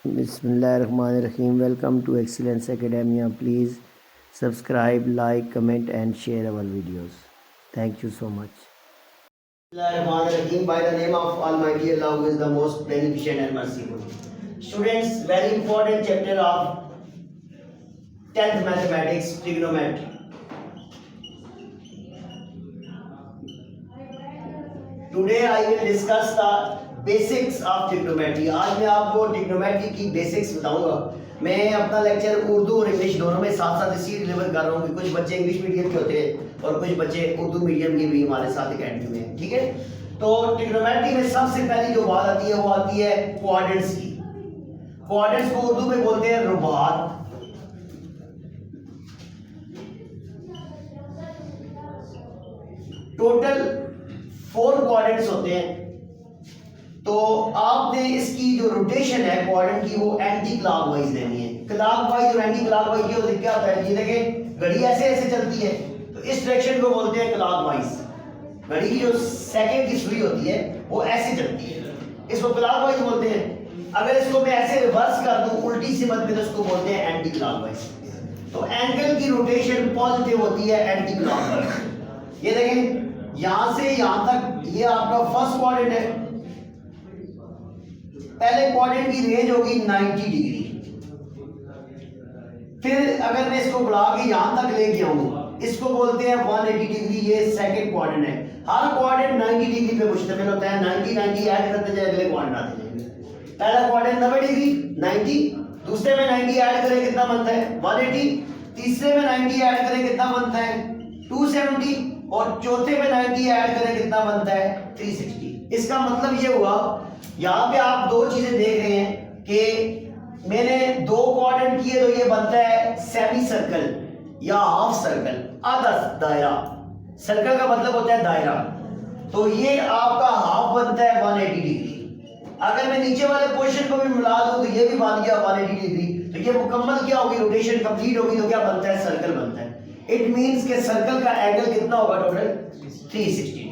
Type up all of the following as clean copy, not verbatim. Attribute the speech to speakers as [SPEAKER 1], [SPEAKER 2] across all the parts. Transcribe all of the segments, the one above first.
[SPEAKER 1] Bismillahirrahmanirrahim. Welcome to Excellence Academia. Please subscribe, like, comment and share our videos. Thank you so much.
[SPEAKER 2] Bismillahirrahmanirrahim. By the name of Almighty Allah, who is the most beneficent and merciful. Students, very important chapter of 10th mathematics, trigonometry. Today I will discuss the basics of trigonometry. आज मैं आपको trigonometry की basics बताऊंगा। मैं अपना lecture Urdu और English दोनों में साथ साथ इसलिए डिलीवर कर रहा हूँ कि कुछ बच्चे इंग्लिश मीडियम के होते हैं और कुछ बच्चे उर्दू मीडियम के भी हमारे साथ अकेडमी में हैं, ठीक है। तो ट्रिग्नोमेट्री में सबसे पहली जो बात आती है वो आती है क्वाड्रेंट्स की। क्वाड्रेंट्स को उर्दू में बोलते हैं रुबात। टोटल 4 क्वाड्रेंट्स होते हैं। तो आपने इसकी जो रोटेशन है क्वाड्रेंट की वो एंटी क्लॉकवाइज लेनी है। क्लॉकवाइज और एंटी क्लॉकवाइज ये क्या होता है, ये देखें घड़ी ऐसे ऐसे चलती है तो इस डायरेक्शन को बोलते हैं क्लॉकवाइज। घड़ी की जो सेकंड की सुई होती है वो ऐसे चलती है, इसको क्लॉकवाइज बोलते हैं। अगर इसको मैं ऐसे रिवर्स कर दूं उल्टी सिमत में तो इसको बोलते हैं एंटी क्लॉकवाइज। तो एंगल की रोटेशन पॉजिटिव होती है एंटी क्लॉकवाइज। ये देखें यहां से यहां तक ये आपका फर्स्ट क्वाड्रेंट है। पहले क्वाड्रेंट की रेंज होगी 90 डिग्री। फिर अगर मैं इसको बढ़ा के यहां तक लेके आऊं इसको बोलते हैं 180 डिग्री। ये सेकंड क्वाड्रेंट है। हर क्वाड्रेंट 90 डिग्री पे मुश्तमिल होता है। 90 90 ऐड करते जाए अगले क्वाड्रेंट आते जाएंगे। पहला क्वाड्रेंट 90 डिग्री 90, दूसरे में 90 ऐड करें कितना बनता है 180, तीसरे में 90 ऐड करें कितना बनता है 270 और चौथे में 90 ऐड करें कितना बनता है 360। इसका मतलब ये हुआ यहाँ पे आप दो चीजें देख रहे हैं कि मैंने 2 क्वाड्रेंट किए तो ये बनता है सेमी सर्कल या हाफ सर्कल, आधा दायरा। सर्कल का मतलब होता है दायरा। तो ये आपका हाफ बनता है 180 डिग्री। अगर मैं नीचे वाले पोर्शन को भी मिला दूं तो ये भी बन गया 180 डिग्री। तो ये मुकम्मल क्या होगी, रोटेशन कंप्लीट होगी तो क्या बनता है, सर्कल बनता है। इट मींस के सर्कल का एंगल कितना होगा टोटल 360।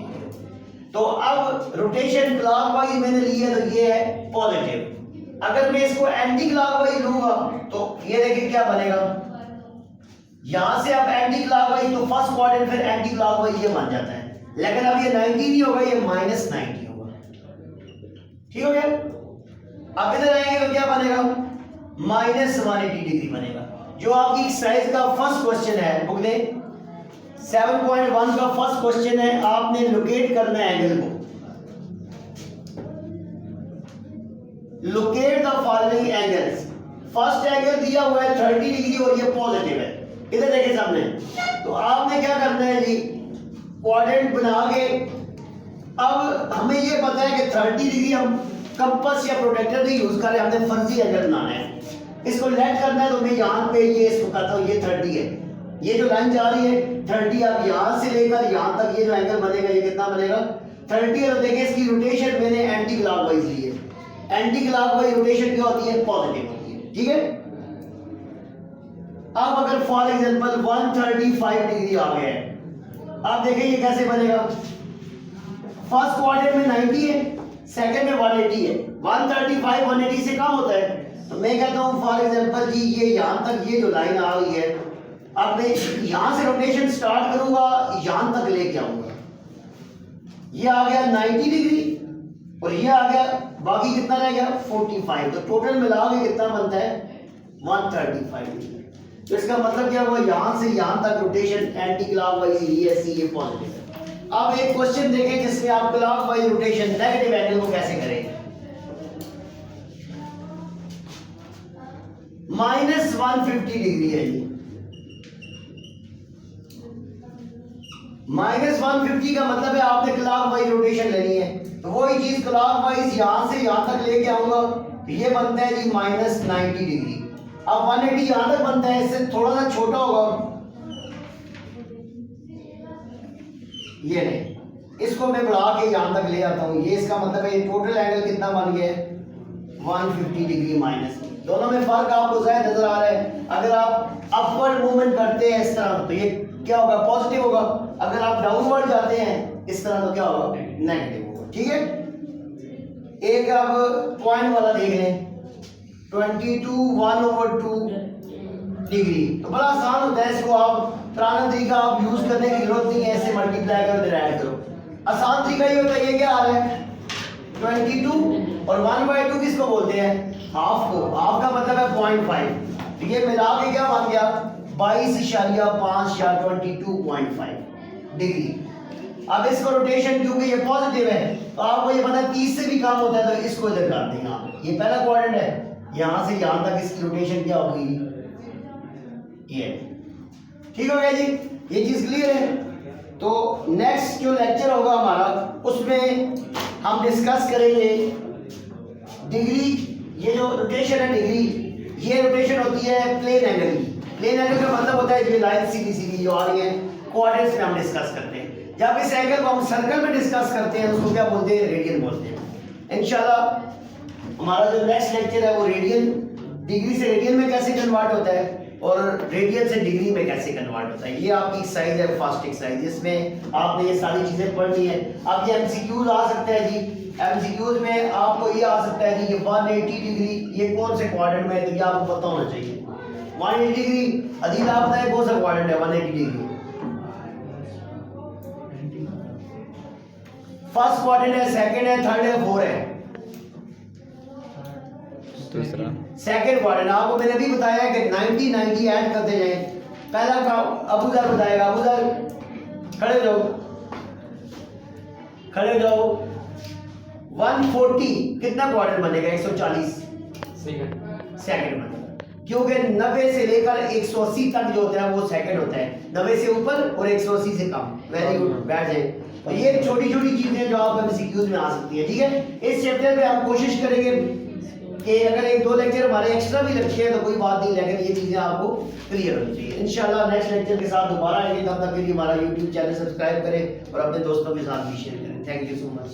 [SPEAKER 2] तो अब रोटेशन क्लॉकवाइज मैंने ली है तो ये है पॉजिटिव। अगर मैं इसको एंटी क्लॉकवाइज लूंगा तो ये देखिए क्या बनेगा, यहां से अब एंटी क्लॉकवाइज तो फर्स्ट क्वाड्रेंट फिर एंटी क्लॉकवाइज ये बन जाता है। लेकिन अब ये 90 नहीं होगा, ये -90 होगा। ठीक हो गया। अब इधर आएंगे तो क्या बनेगा, -180 डिग्री बनेगा। जो आपकी एक्सरसाइज का फर्स्ट क्वेश्चन है बुक दें 7.1 का फर्स्ट क्वेश्चन है, आपने लोकेट करना है एंगल को। Locate the following angles. First angle दिया हुआ है 30 डिग्री और ये पॉजिटिव है। इधर देखिए सामने। तो आपने क्या करना है जी, क्वाड्रेंट बना के अब हमें ये पता है कि 30 डिग्री हम कंपास या प्रोटेक्टर नहीं यूज करें, हमने फर्जी एंगल बनाना है। इसको लेट करना है तो मैं यहां पे ये इसको करता हूं, ये 30 है। ये जो लाइन जा रही है 30, अब यहां से लेकर यहां तक ये जो एंगल बनेगा ये कितना बनेगा 30 है। तो देखिए इसकी रोटेशन मैंने एंटी क्लॉकवाइज ली है। एंटी क्लॉकवाइज रोटेशन क्या होती है, पॉजिटिव होती है। ठीक है। अब अगर फॉर एग्जांपल 135 डिग्री आ गया है, अब देखिए ये कैसे बनेगा। फर्स्ट क्वाड्रेंट में 90 है, सेकंड में 180 है। 135 180 से कम होता है। तो मैं कहता हूं फॉर एग्जांपल जी ये यहां तक ये जो लाइन आ रही है, अब मैं यहां से रोटेशन स्टार्ट करूंगा यहां तक लेके आऊंगा। ये आ गया 90 डिग्री और ये आ गया, बाकी कितना रह गया 45। तो टोटल मिला के कितना बनता है 135 डिग्री। तो इसका मतलब क्या हुआ, यहां से यहां तक रोटेशन एंटी क्लॉकवाइज ली है, सी ये पॉजिटिव है। अब एक क्वेश्चन देखें जिसमें आप क्लॉकवाइज रोटेशन नेगेटिव एंगल को कैसे करेंगे। -150 डिग्री है ये। -150 का मतलब है आपने क्लॉकवाइज रोटेशन लेनी है। तो वही चीज क्लॉकवाइज यहां से यहां तक लेके आऊंगा तो ये बनता है जी -90 डिग्री। अब 180 यहां तक बनता है, इससे थोड़ा सा छोटा होगा ये नहीं, इसको मैं बढ़ा के यहां तक ले आता हूं। ये इसका मतलब है ये टोटल एंगल कितना बन गया है 150 डिग्री माइनस। दोनों में फर्क आपको शायद नजर आ रहा है। अगर आप अपवर्ड मूवमेंट करते हैं इस तरह तो ये क्या होगा, पॉजिटिव होगा। अगर आप डाउनवर्ड जाते हैं इस तरह तो क्या होगा, नेगेटिव होगा। ठीक है। एक अब पॉइंट वाला देख लें। 22 1/2 डिग्री। तो बड़ा आसान होता है, इसको आप पुराना तरीका आप यूज करने की जरूरत नहीं है, ऐसे मल्टीप्लाई करो डिवाइड करो। आसान तरीका ये होता है, ये क्या आ रहा है 22 और 1/2 किसको बोलते हैं, हाफ को। हाफ का मतलब है 0.5, तो ये मिला के क्या बन गया 22.5 या 22.5 डिग्री। अब इसको रोटेशन क्योंकि ये पॉजिटिव है तो आपको ये पता है 30 से भी कम होता है तो इसको इधर कर देंगे आप। ये पहला क्वाड्रेंट है, यहाँ से यहाँ तक इसकी रोटेशन क्या होगी, ये। ठीक हो गया जी, ये चीज क्लियर है। तो नेक्स्ट जो लेक्चर होगा हमारा उसमें हम डिस्कस करेंगे डिग्री। ये जो रोटेशन है डिग्री, ये रोटेशन होती है प्लेन एंगल की। प्लेन एंगल का मतलब होता है ये लाइन सीधी सीधी जो आ रही है, क्वाड्रेंट्स में हम डिस्कस करते हैं। जब इस एंगल को हम सर्कल में डिस्कस करते हैं उसको क्या बोलते हैं, रेडियन बोलते हैं। इंशाल्लाह हमारा जो नेक्स्ट लेक्चर है वो रेडियन, डिग्री से रेडियन में कैसे कन्वर्ट होता है और रेडियन से डिग्री में कैसे कन्वर्ट होता है। ये आपकी एक्सरसाइज है, फर्स्ट एक्सरसाइज, जिसमें आपने ये सारी चीजें पढ़नी है। अब ये एमसीक्यूज आ सकता है जी, एमसीक्यूज में आपको ये आ सकता है जी कि 180 डिग्री ये कौन से क्वाड्रेंट में है, तो ये आपको पता होना चाहिए। 180 डिग्री अदील आप बताए कौन सा क्वाड्रेंट है 180 डिग्री, फर्स्ट क्वाड्रेंट है, सेकंड है, थर्ड है, फोर है,
[SPEAKER 3] दूसरा
[SPEAKER 2] सेकंड क्वाड्रेंट। आपको मैंने अभी बताया है कि 90 90 ऐड करते जाएं। पहला का अबू जर बताएगा, अबू जर खड़े जाओ, खड़े जाओ। 140 कितना क्वाड्रेंट बनेगा, 140 सेकंड बनेगा, क्योंकि 90 से लेकर 180 तक जो होता है वो सेकंड होता है, 90 से ऊपर और 180 से कम। वेरी गुड, बैठ जाए। तो ये छोटी छोटी चीजें जो आप एमसीक्यूज में आ सकती है। ठीक है, इस चैप्टर पे हम कोशिश करेंगे कि अगर एक दो लेक्चर हमारे एक्स्ट्रा भी रखे हैं तो कोई बात नहीं, लेकिन ये चीजें आपको क्लियर होनी चाहिए। इंशाल्लाह नेक्स्ट लेक्चर के साथ दोबारा आएंगे, तब तक के लिए हमारा यूट्यूब चैनल सब्सक्राइब करें और अपने दोस्तों के साथ भी शेयर करें। Thank you so much.